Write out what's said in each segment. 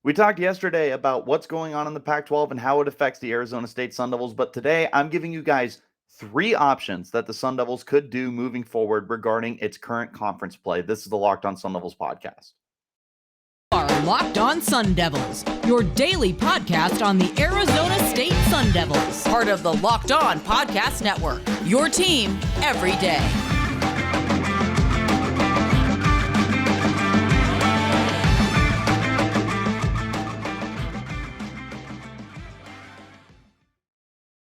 We talked yesterday about what's going on in the Pac-12 and how it affects the Arizona State Sun Devils, but today I'm giving you guys three options that the Sun Devils could do moving forward regarding its current conference play. This is the Locked On Sun Devils podcast. Are Locked On Sun Devils, your daily podcast on the Arizona State Sun Devils, part of the Locked On Podcast Network, your team every day.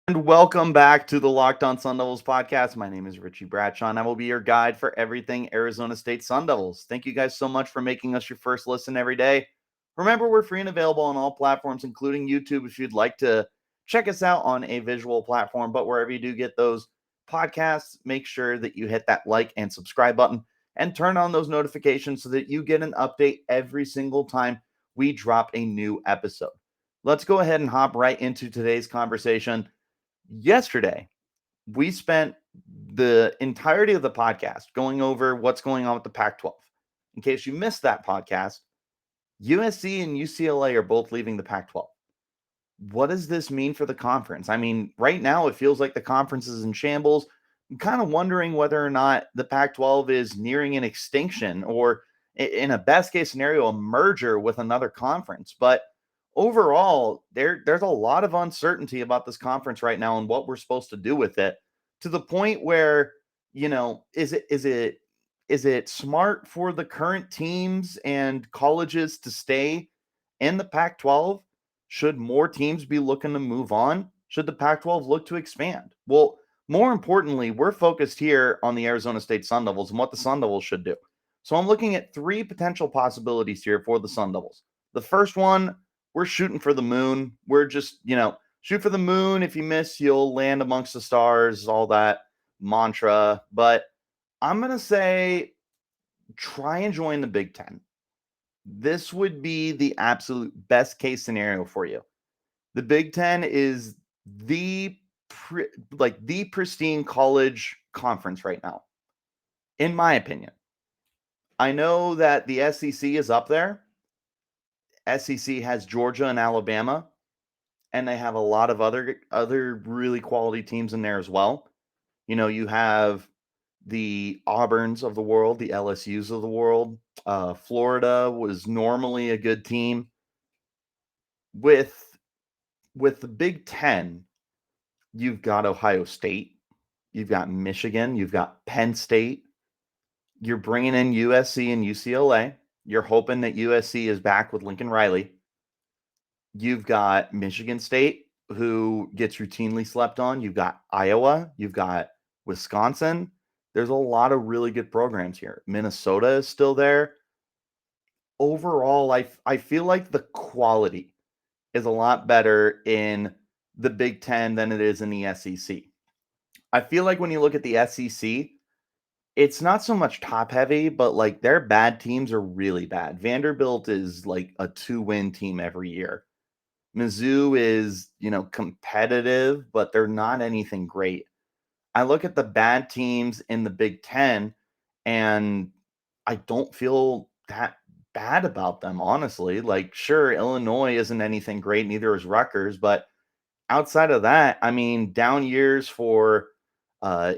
And welcome back to the Locked On Sun Devils podcast. My name is Richie Bradshaw, and I will be your guide for everything Arizona State Sun Devils. Thank you guys so much for making us your first listen every day. Remember, we're free and available on all platforms, including YouTube, if you'd like to check us out on a visual platform. But wherever you do get those podcasts, make sure that you hit that like and subscribe button and turn on those notifications so that you get an update every single time we drop a new episode. Let's go ahead and hop right into today's conversation. Yesterday, we spent the entirety of the podcast going over what's going on with the Pac-12. In case you missed that podcast, USC and UCLA are both leaving the Pac-12. What does this mean for the conference? I mean, right now it feels like the conference is in shambles. I'm kind of wondering whether or not the Pac-12 is nearing an extinction or, in a best case scenario, a merger with another conference. But overall, there's a lot of uncertainty about this conference right now and what we're supposed to do with it, to the point where, is it smart for the current teams and colleges to stay in the Pac-12? Should more teams be looking to move on? Should the Pac-12 look to expand? Well, more importantly, we're focused here on the Arizona State Sun Devils and what the Sun Devils should do. So I'm looking at three potential possibilities here for the Sun Devils. The first one, we're shooting for the moon. We're just, shoot for the moon. If you miss, you'll land amongst the stars, all that mantra. But I'm going to say try and join the Big Ten. This would be the absolute best case scenario for you. The Big Ten is the pristine college conference right now, in my opinion. I know that the SEC is up there. SEC has Georgia and Alabama, and they have a lot of other really quality teams in there as well. You have the Auburns of the world, the LSUs of the world. Florida was normally a good team. With the Big Ten, you've got Ohio State, you've got Michigan, you've got Penn State. You're bringing in USC and UCLA. You're hoping that USC is back with Lincoln Riley. You've got Michigan State, who gets routinely slept on. You've got Iowa. You've got Wisconsin. There's a lot of really good programs here. Minnesota is still there. Overall, I feel like the quality is a lot better in the Big Ten than it is in the SEC. I feel like when you look at the SEC, it's not so much top heavy, but like their bad teams are really bad. Vanderbilt is like a 2-win team every year. Mizzou is, competitive, but they're not anything great. I look at the bad teams in the Big Ten, and I don't feel that bad about them, honestly. Like, sure, Illinois isn't anything great, neither is Rutgers, but outside of that, I mean, down years for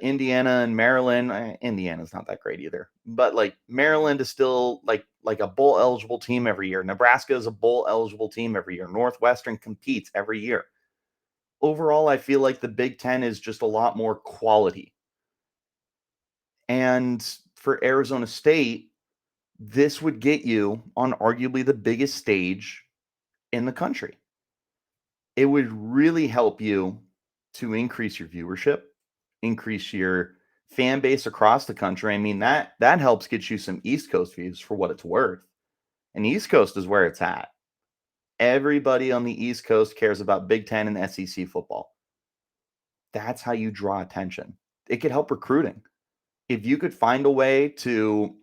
Indiana and Maryland. Indiana's not that great either, but like Maryland is still like a bowl eligible team every year. Nebraska is a bowl eligible team every year. Northwestern competes every year. Overall, I feel like the Big Ten is just a lot more quality. And for Arizona State, this would get you on arguably the biggest stage in the country. It would really help you to increase your viewership, increase your fan base across the country. I mean, that helps get you some East Coast views for what it's worth. And East Coast is where it's at. Everybody on the East Coast cares about Big Ten and SEC football. That's how you draw attention. It could help recruiting. If you could find a way to,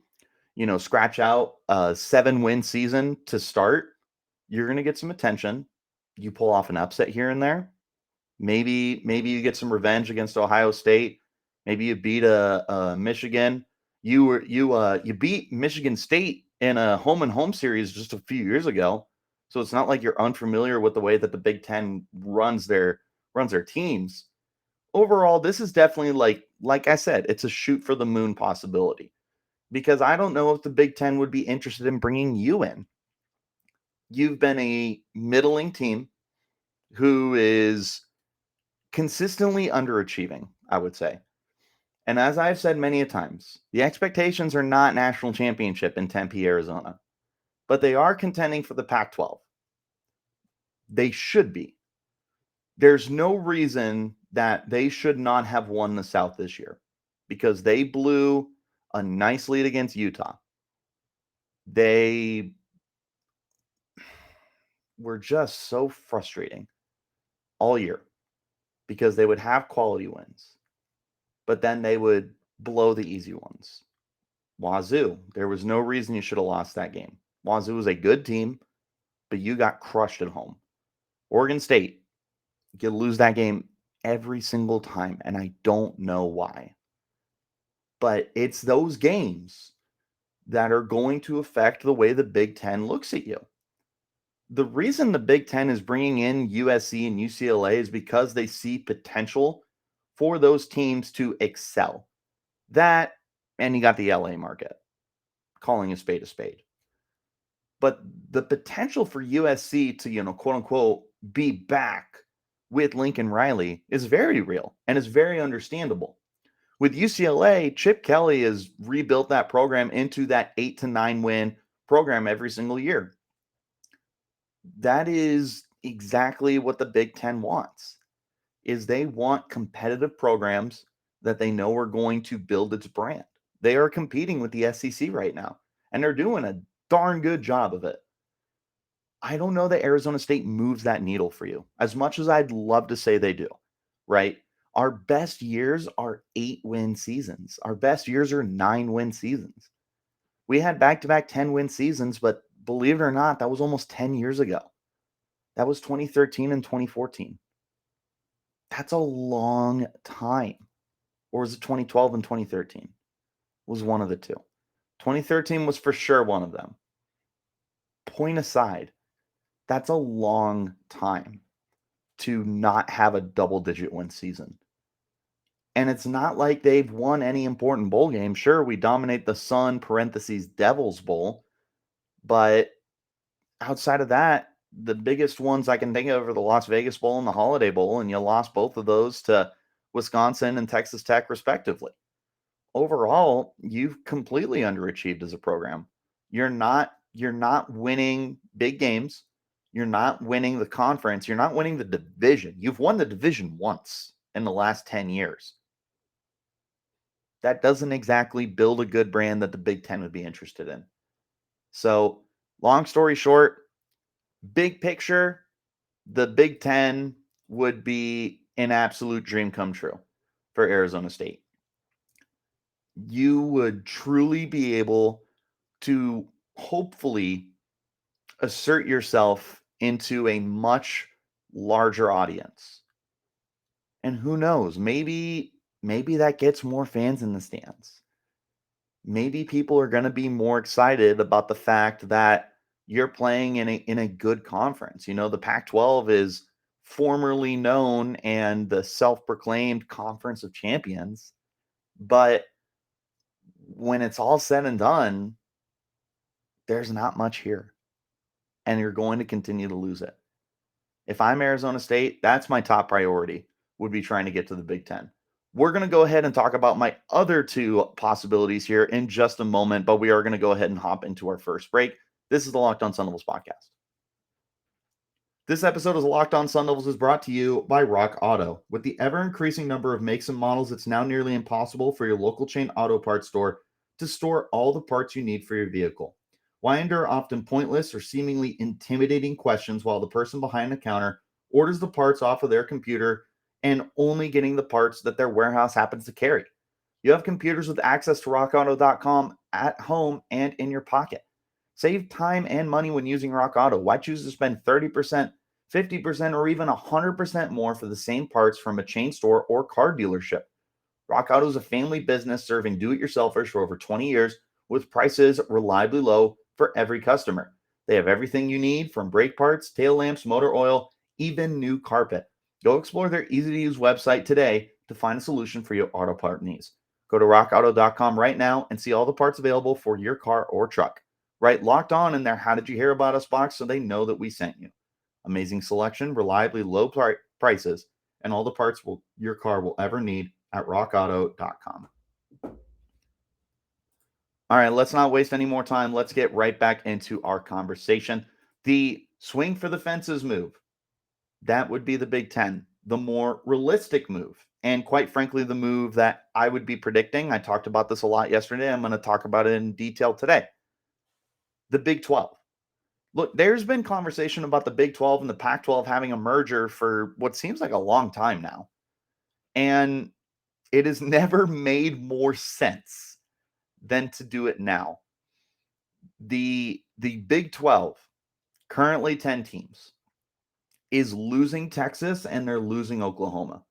scratch out a 7-win season to start, you're going to get some attention. You pull off an upset here and there. Maybe you get some revenge against Ohio State. Maybe you beat a Michigan. You beat Michigan State in a home and home series just a few years ago. So it's not like you're unfamiliar with the way that the Big Ten runs their teams. Overall, this is definitely like I said, it's a shoot for the moon possibility, because I don't know if the Big Ten would be interested in bringing you in. You've been a middling team who is consistently underachieving, I would say. And as I've said many a times, the expectations are not national championship in Tempe, Arizona, but they are contending for the Pac-12. They should be. There's no reason that they should not have won the South this year, because they blew a nice lead against Utah. They were just so frustrating all year because they would have quality wins, but then they would blow the easy ones. Wazoo, there was no reason you should have lost that game. Wazoo was a good team, but you got crushed at home. Oregon State, you lose that game every single time, and I don't know why. But it's those games that are going to affect the way the Big Ten looks at you. The reason the Big Ten is bringing in USC and UCLA is because they see potential for those teams to excel. That, and you got the LA market, calling a spade a spade. But the potential for USC to, quote unquote, be back with Lincoln Riley is very real and is very understandable. With UCLA, Chip Kelly has rebuilt that program into that 8 to 9 win program every single year. That is exactly what the Big Ten wants, is they want competitive programs that they know are going to build its brand. They are competing with the SEC right now, and they're doing a darn good job of it. I don't know that Arizona State moves that needle for you, as much as I'd love to say they do, right? Our best years are 8-win seasons. Our best years are 9-win seasons. We had back-to-back 10-win seasons, but believe it or not, that was almost 10 years ago. That was 2013 and 2014. That's a long time. Or was it 2012 and 2013? It was one of the two. 2013 was for sure one of them. Point aside, that's a long time to not have a double-digit win season. And it's not like they've won any important bowl game. Sure, we dominate the Sun, parentheses, Devils Bowl. But outside of that, the biggest ones I can think of are the Las Vegas Bowl and the Holiday Bowl, and you lost both of those to Wisconsin and Texas Tech, respectively. Overall, you've completely underachieved as a program. You're not winning big games. You're not winning the conference. You're not winning the division. You've won the division once in the last 10 years. That doesn't exactly build a good brand that the Big Ten would be interested in. So, long story short, big picture, the Big Ten would be an absolute dream come true for Arizona State. You would truly be able to hopefully assert yourself into a much larger audience. And who knows, maybe that gets more fans in the stands. Maybe people are going to be more excited about the fact that you're playing in a good conference. The Pac-12 is formerly known and the self-proclaimed Conference of Champions, but when it's all said and done, there's not much here, and you're going to continue to lose it. If I'm Arizona State, that's my top priority, would be trying to get to the Big Ten. We're going to go ahead and talk about my other two possibilities here in just a moment, but we are going to go ahead and hop into our first break. This is the Locked On Sun Devils podcast. This episode of the Locked On Sun Devils is brought to you by Rock Auto. With the ever-increasing number of makes and models, it's now nearly impossible for your local chain auto parts store to store all the parts you need for your vehicle. Why endure often pointless or seemingly intimidating questions while the person behind the counter orders the parts off of their computer and only getting the parts that their warehouse happens to carry? You have computers with access to rockauto.com at home and in your pocket. Save time and money when using Rock Auto. Why choose to spend 30%, 50%, or even 100% more for the same parts from a chain store or car dealership? Rock Auto is a family business serving do-it-yourselfers for over 20 years with prices reliably low for every customer. They have everything you need from brake parts, tail lamps, motor oil, even new carpet. Go explore their easy-to-use website today to find a solution for your auto part needs. Go to rockauto.com right now and see all the parts available for your car or truck. Write Locked On in their How Did You Hear About Us box so they know that we sent you. Amazing selection, reliably low prices, and all the parts your car will ever need at rockauto.com. All right, let's not waste any more time. Let's get right back into our conversation. The swing for the fences move, that would be the Big Ten. The more realistic move, and quite frankly, the move that I would be predicting, I talked about this a lot yesterday. I'm going to talk about it in detail today. The Big 12. Look, there's been conversation about the Big 12 and the Pac-12 having a merger for what seems like a long time now. And it has never made more sense than to do it now. The Big 12, currently 10 teams, is losing Texas and they're losing Oklahoma.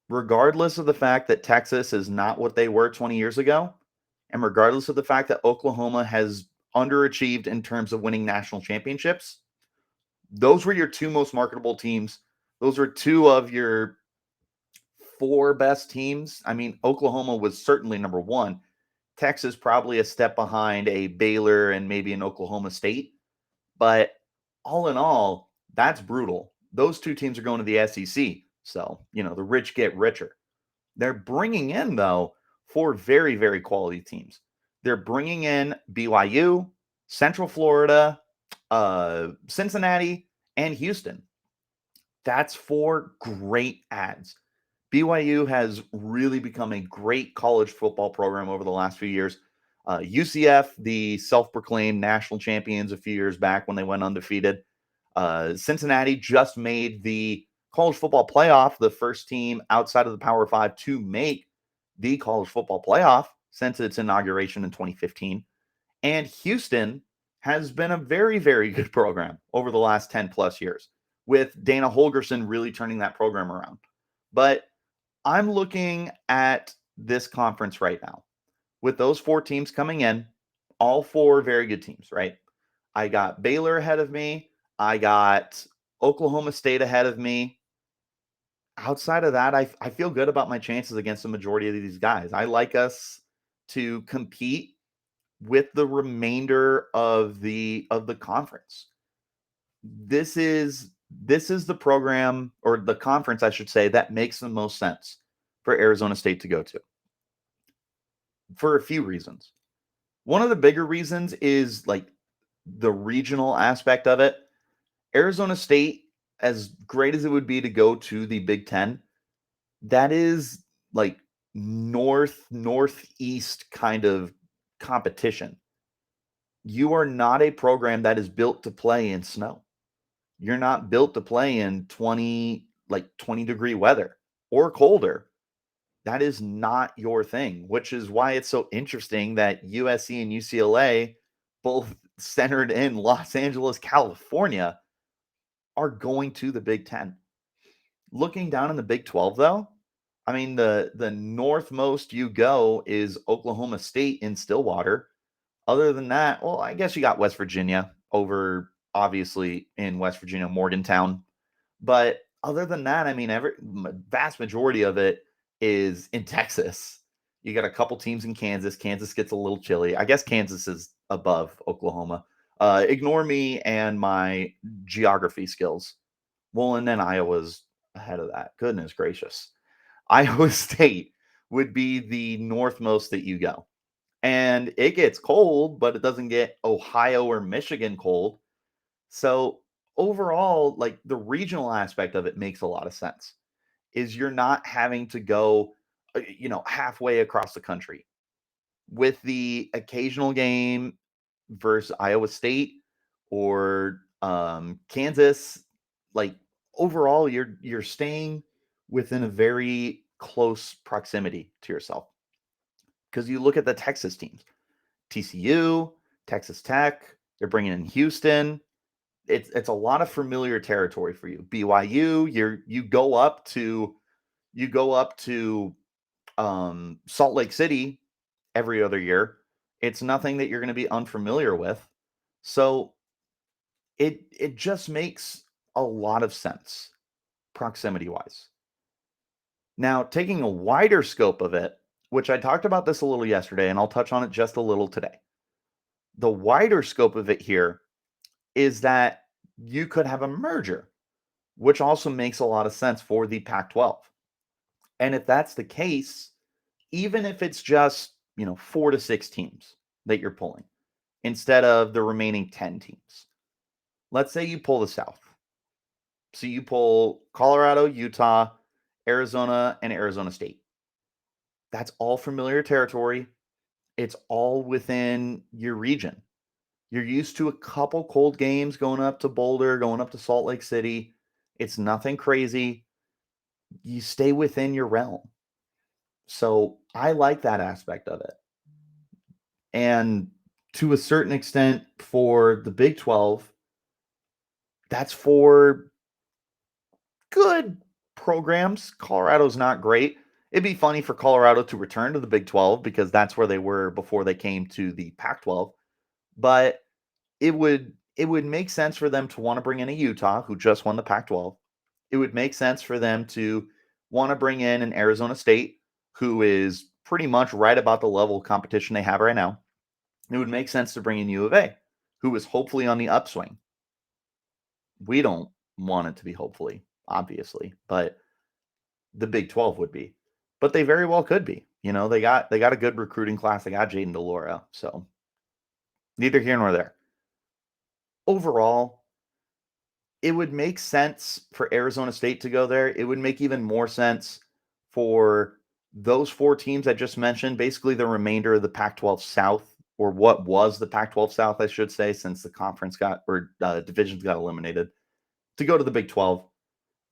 Regardless of the fact that Texas is not what they were 20 years ago, and regardless of the fact that Oklahoma has underachieved in terms of winning national championships, those were your two most marketable teams. Those were two of your four best teams. I mean, Oklahoma was certainly number one. Texas probably a step behind a Baylor and maybe an Oklahoma State. But all in all, that's brutal. Those two teams are going to the SEC. So, the rich get richer. They're bringing in, though, four very, very quality teams. They're bringing in BYU, Central Florida, Cincinnati, and Houston. That's four great adds. BYU has really become a great college football program over the last few years. UCF, the self-proclaimed national champions a few years back when they went undefeated. Cincinnati just made the college football playoff, the first team outside of the Power Five to make the college football playoff since its inauguration in 2015. And Houston has been a very, very good program over the last 10 plus years, with Dana Holgerson really turning that program around. But I'm looking at this conference right now with those four teams coming in, all four very good teams, right? I got Baylor ahead of me. I got Oklahoma State ahead of me. Outside of that, I feel good about my chances against the majority of these guys. I like us to compete with the remainder of the conference. This is the program, or the conference, I should say, that makes the most sense for Arizona State to go to for a few reasons. One of the bigger reasons is like the regional aspect of it. Arizona State, as great as it would be to go to the Big Ten, that is like northeast kind of competition. You are not a program that is built to play in snow. You're not built to play in 20 degree weather or colder. That is not your thing, which is why it's so interesting that USC and UCLA, both centered in Los Angeles, California, are going to the Big Ten. Looking down in the Big 12, though, I mean, the northmost you go is Oklahoma State in Stillwater. Other than that, well, I guess you got West Virginia over, obviously, in West Virginia, Morgantown. But other than that, I mean, vast majority of it is in Texas. You got a couple teams in Kansas. Kansas gets a little chilly. I guess Kansas is above Oklahoma. Ignore me and my geography skills. Well, and then Iowa's ahead of that. Goodness gracious. Iowa State would be the northmost that you go. And it gets cold, but it doesn't get Ohio or Michigan cold. So overall, like the regional aspect of it makes a lot of sense. Is you're not having to go, halfway across the country. With the occasional game versus Iowa State or Kansas, like overall, you're staying within a very close proximity to yourself. Because you look at the Texas teams, TCU, Texas Tech, they're bringing in Houston. It's a lot of familiar territory for you. BYU, you go up to Salt Lake City every other year. It's nothing that you're going to be unfamiliar with. So it just makes a lot of sense proximity-wise. Now, taking a wider scope of it, which I talked about this a little yesterday, and I'll touch on it just a little today. The wider scope of it here is that you could have a merger, which also makes a lot of sense for the Pac-12. And if that's the case, even if it's just, 4 to 6 teams that you're pulling instead of the remaining 10 teams. Let's say you pull the South. So you pull Colorado, Utah, Arizona, and Arizona State. That's all familiar territory. It's all within your region. You're used to a couple cold games going up to Boulder, going up to Salt Lake City. It's nothing crazy. You stay within your realm. So I like that aspect of it. And to a certain extent, for the Big 12, that's for good programs. Colorado's not great. It'd be funny for Colorado to return to the Big 12 because that's where they were before they came to the Pac-12. But it would make sense for them to want to bring in a Utah who just won the Pac-12. It would make sense for them to want to bring in an Arizona State who is pretty much right about the level of competition they have right now. It would make sense to bring in U of A, who is hopefully on the upswing. We don't want it to be hopefully, obviously, but the Big 12 would be. But they very well could be. They got a good recruiting class. They got Jaden DeLora. So neither here nor there. Overall, it would make sense for Arizona State to go there. It would make even more sense for those 4 teams I just mentioned, basically the remainder of the Pac-12 South, or what was the Pac-12 South, I should say, since the conference divisions got eliminated, to go to the Big 12.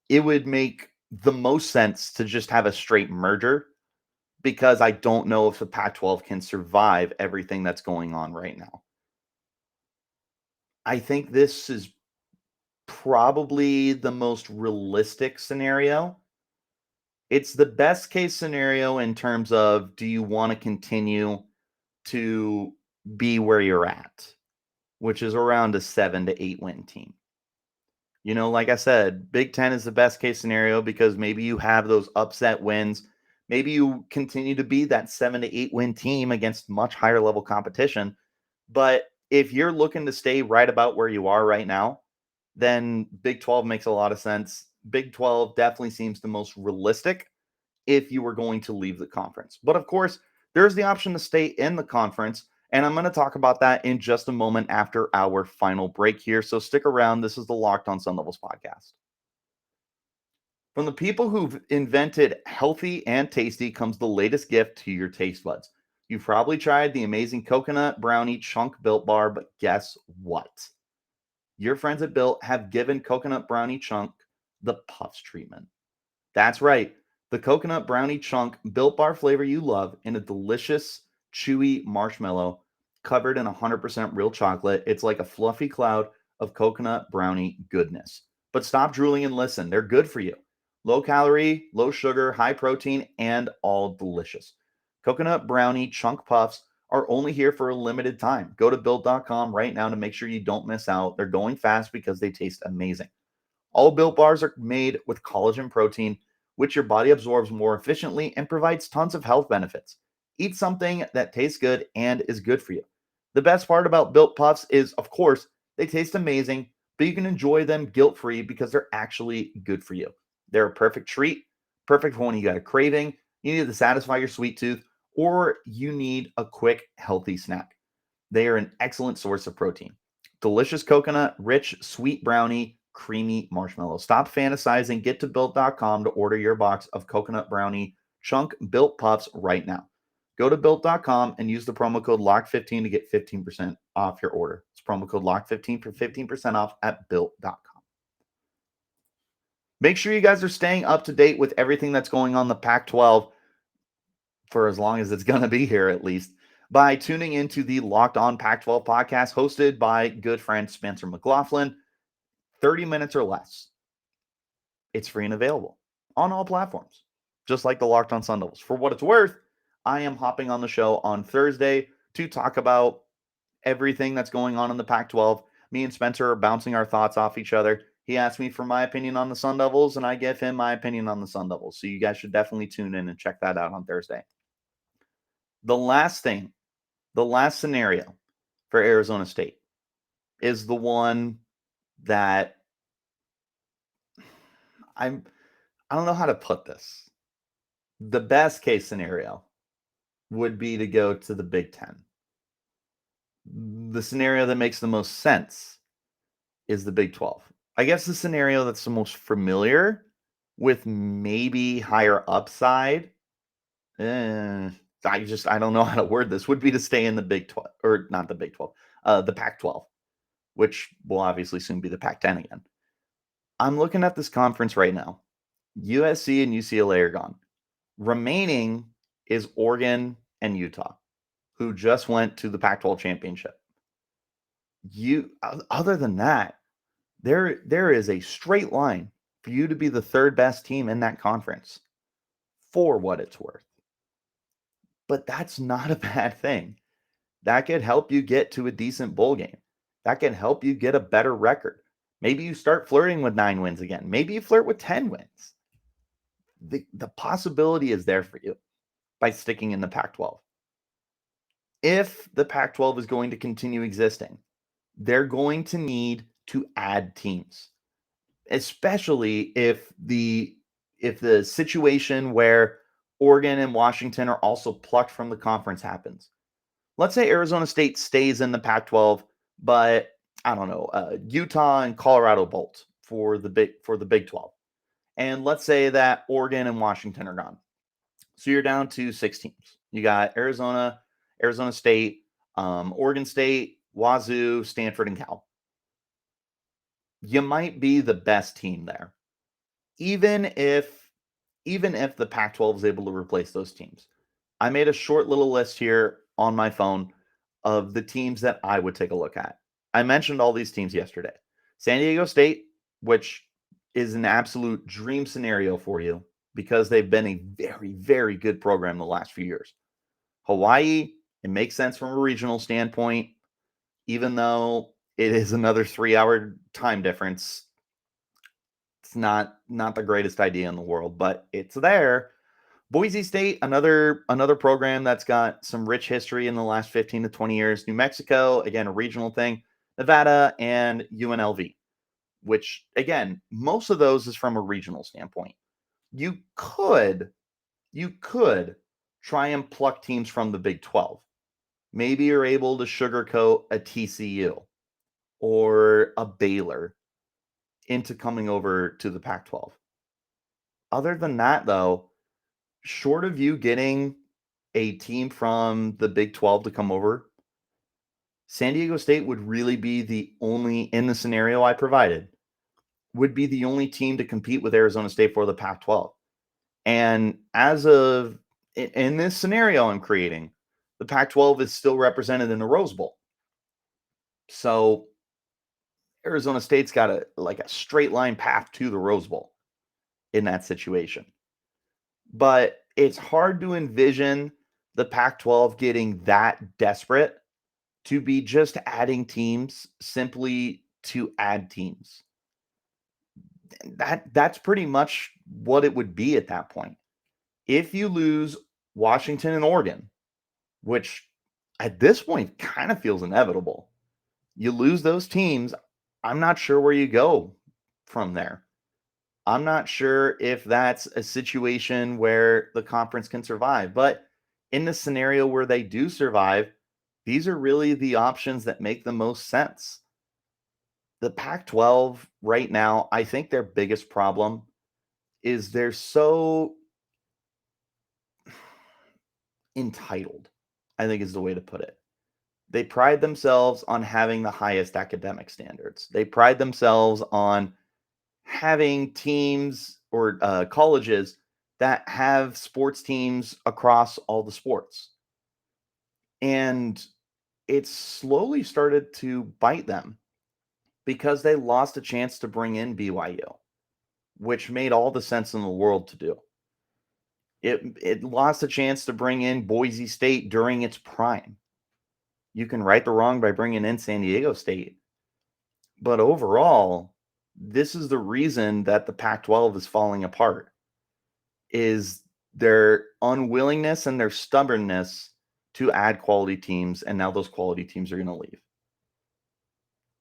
It would make the most sense to just have a straight merger because I don't know if the Pac-12 can survive everything that's going on right now. I think this is probably the most realistic scenario. It's the best case scenario in terms of, do you want to continue to be where you're at, which is around a 7 to 8 win team. Like I said, Big Ten is the best case scenario because maybe you have those upset wins. Maybe you continue to be that 7 to 8 win team against much higher level competition. But if you're looking to stay right about where you are right now, then Big 12 makes a lot of sense. Big 12 definitely seems the most realistic if you were going to leave the conference. But of course, there's the option to stay in the conference. And I'm going to talk about that in just a moment after our final break here. So stick around. This is the Locked On Sun Devils podcast. From the people who've invented healthy and tasty comes the latest gift to your taste buds. You've probably tried the amazing coconut brownie chunk Built Bar, but guess what? Your friends at Built have given coconut brownie chunk the Puffs treatment. That's right. The coconut brownie chunk Built Bar flavor you love in a delicious, chewy marshmallow covered in 100% real chocolate. It's like a fluffy cloud of coconut brownie goodness. But stop drooling and listen. They're good for you. Low calorie, low sugar, high protein, and all delicious. Coconut brownie chunk puffs are only here for a limited time. Go to built.com right now to make sure you don't miss out. They're going fast because they taste amazing. All Built Bars are made with collagen protein, which your body absorbs more efficiently and provides tons of health benefits. Eat something that tastes good and is good for you. The best part about Built Puffs is, of course, they taste amazing, but you can enjoy them guilt-free because they're actually good for you. They're a perfect treat, perfect for when you got a craving, you need to satisfy your sweet tooth, or you need a quick, healthy snack. They are an excellent source of protein. Delicious coconut, rich, sweet brownie, creamy marshmallow. Stop fantasizing. Get to built.com to order your box of coconut brownie chunk Built Puffs right now. Go to built.com and use the promo code LOCK15 to get 15% off your order. It's promo code LOCK15 for 15% off at built.com. Make sure you guys are staying up to date with everything that's going on in the Pac-12 for as long as it's going to be here, at least, by tuning into the Locked On Pac-12 podcast hosted by good friend Spencer McLaughlin. 30 minutes or less. It's free and available on all platforms, just like the Locked On Sun Devils. For what it's worth, I am hopping on the show on Thursday to talk about everything that's going on in the Pac-12. Me and Spencer are bouncing our thoughts off each other. He asked me for my opinion on the Sun Devils, and I give him my opinion on the Sun Devils. So you guys should definitely tune in and check that out on Thursday. The last scenario for Arizona State is the one that I don't know how to put this. The best case scenario would be to go to the Big Ten. The scenario that makes the most sense is the Big 12. I guess the scenario that's the most familiar with maybe higher upside, I don't know how to word this, would be to stay in the Big 12, or not the Big 12, the Pac-12, which will obviously soon be the Pac-10 again. I'm looking at this conference right now. USC and UCLA are gone. Remaining is Oregon and Utah, who just went to the Pac-12 championship. Other than that, there is a straight line for you to be the third best team in that conference, for what it's worth. But that's not a bad thing. That could help you get to a decent bowl game. That can help you get a better record. Maybe you start flirting with 9 wins again. Maybe you flirt with 10 wins. The possibility is there for you by sticking in the Pac-12. If the Pac-12 is going to continue existing, they're going to need to add teams, especially if the situation where Oregon and Washington are also plucked from the conference happens. Let's say Arizona State stays in the Pac-12, but I don't know, Utah and Colorado bolt for the Big 12. And let's say that Oregon and Washington are gone. So you're down to 6 teams. You got Arizona State, Oregon State, Wazoo, Stanford, and Cal. You might be the best team there, even if the Pac-12 is able to replace those teams. I made a short little list here on my phone of the teams that I would take a look at. I mentioned all these teams yesterday. San Diego State, which is an absolute dream scenario for you because they've been a very, very good program the last few years. Hawaii, it makes sense from a regional standpoint, even though it is another 3-hour time difference. It's not the greatest idea in the world, but it's there. Boise State, another program that's got some rich history in the last 15 to 20 years. New Mexico, again, a regional thing. Nevada and UNLV, which, again, most of those is from a regional standpoint. You could try and pluck teams from the Big 12. Maybe you're able to sugarcoat a TCU or a Baylor into coming over to the Pac-12. Other than that, though, short of you getting a team from the Big 12 to come over, San Diego State would really be the only, in the scenario I provided, would be the only team to compete with Arizona State for the Pac-12. And as of in this scenario I'm creating, the Pac-12 is still represented in the Rose Bowl. So Arizona State's got a straight line path to the Rose Bowl in that situation. But it's hard to envision the Pac-12 getting that desperate to be just adding teams simply to add teams. That's pretty much what it would be at that point. If you lose Washington and Oregon, which at this point kind of feels inevitable, you lose those teams, I'm not sure where you go from there. I'm not sure if that's a situation where the conference can survive. But in the scenario where they do survive, these are really the options that make the most sense. The Pac-12 right now, I think their biggest problem is they're so entitled, I think is the way to put it. They pride themselves on having the highest academic standards. They pride themselves on having teams or colleges that have sports teams across all the sports. And it's slowly started to bite them because they lost a chance to bring in BYU, which made all the sense in the world to do. It lost a chance to bring in Boise State during its prime. You can right the wrong by bringing in San Diego State. But overall, this is the reason that the Pac-12 is falling apart, is their unwillingness and their stubbornness to add quality teams, and now those quality teams are going to leave.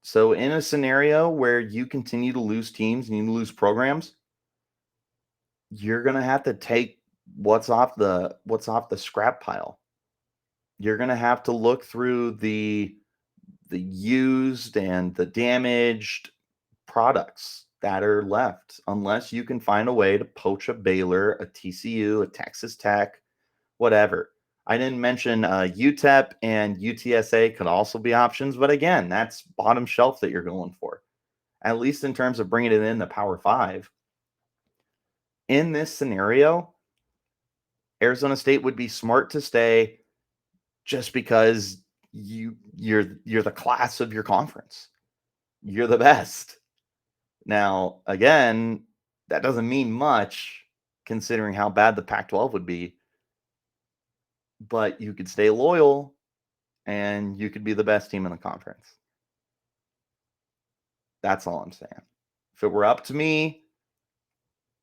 So in a scenario where you continue to lose teams and you lose programs, you're going to have to take what's off the scrap pile. You're going to have to look through the used and the damaged products that are left, unless you can find a way to poach a Baylor, a TCU, a Texas Tech, whatever. I didn't mention UTEP and UTSA could also be options, but again, that's bottom shelf that you're going for, at least in terms of bringing it in the Power 5. In this scenario, Arizona State would be smart to stay just because you're the class of your conference. You're the best. Now, again, that doesn't mean much considering how bad the Pac-12 would be, but you could stay loyal and you could be the best team in the conference. That's all I'm saying. If it were up to me,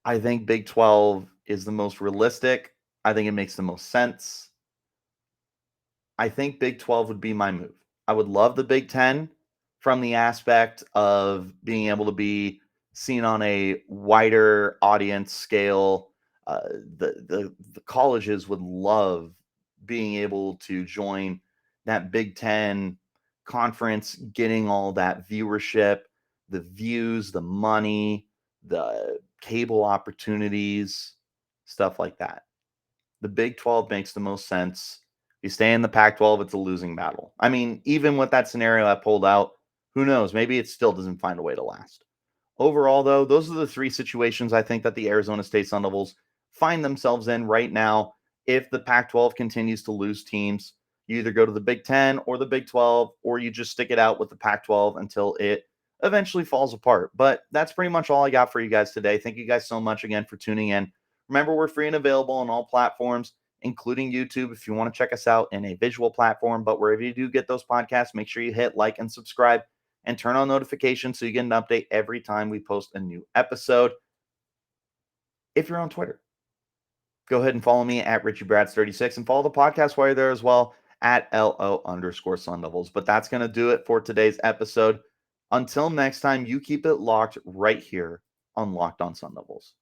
I think Big 12 is the most realistic. I think it makes the most sense. I think Big 12 would be my move. I would love the Big 10 from the aspect of being able to be seen on a wider audience scale. The colleges would love being able to join that Big 10 conference, getting all that viewership, the views, the money, the cable opportunities, stuff like that. The Big 12 makes the most sense. If you stay in the Pac-12, it's a losing battle. I mean, even with that scenario I pulled out, who knows? Maybe it still doesn't find a way to last. Overall, though, those are the three situations I think that the Arizona State Sun Devils find themselves in right now. If the Pac-12 continues to lose teams, you either go to the Big 10 or the Big 12, or you just stick it out with the Pac-12 until it eventually falls apart. But that's pretty much all I got for you guys today. Thank you guys so much again for tuning in. Remember, we're free and available on all platforms, including YouTube, if you want to check us out in a visual platform. But wherever you do get those podcasts, make sure you hit like and subscribe and turn on notifications so you get an update every time we post a new episode. If you're on Twitter, go ahead and follow me at Richie Bradshaw36 and follow the podcast while you're there as well at LO_Sun Devils. But that's going to do it for today's episode. Until next time, you keep it locked right here on Locked On Sun Devils.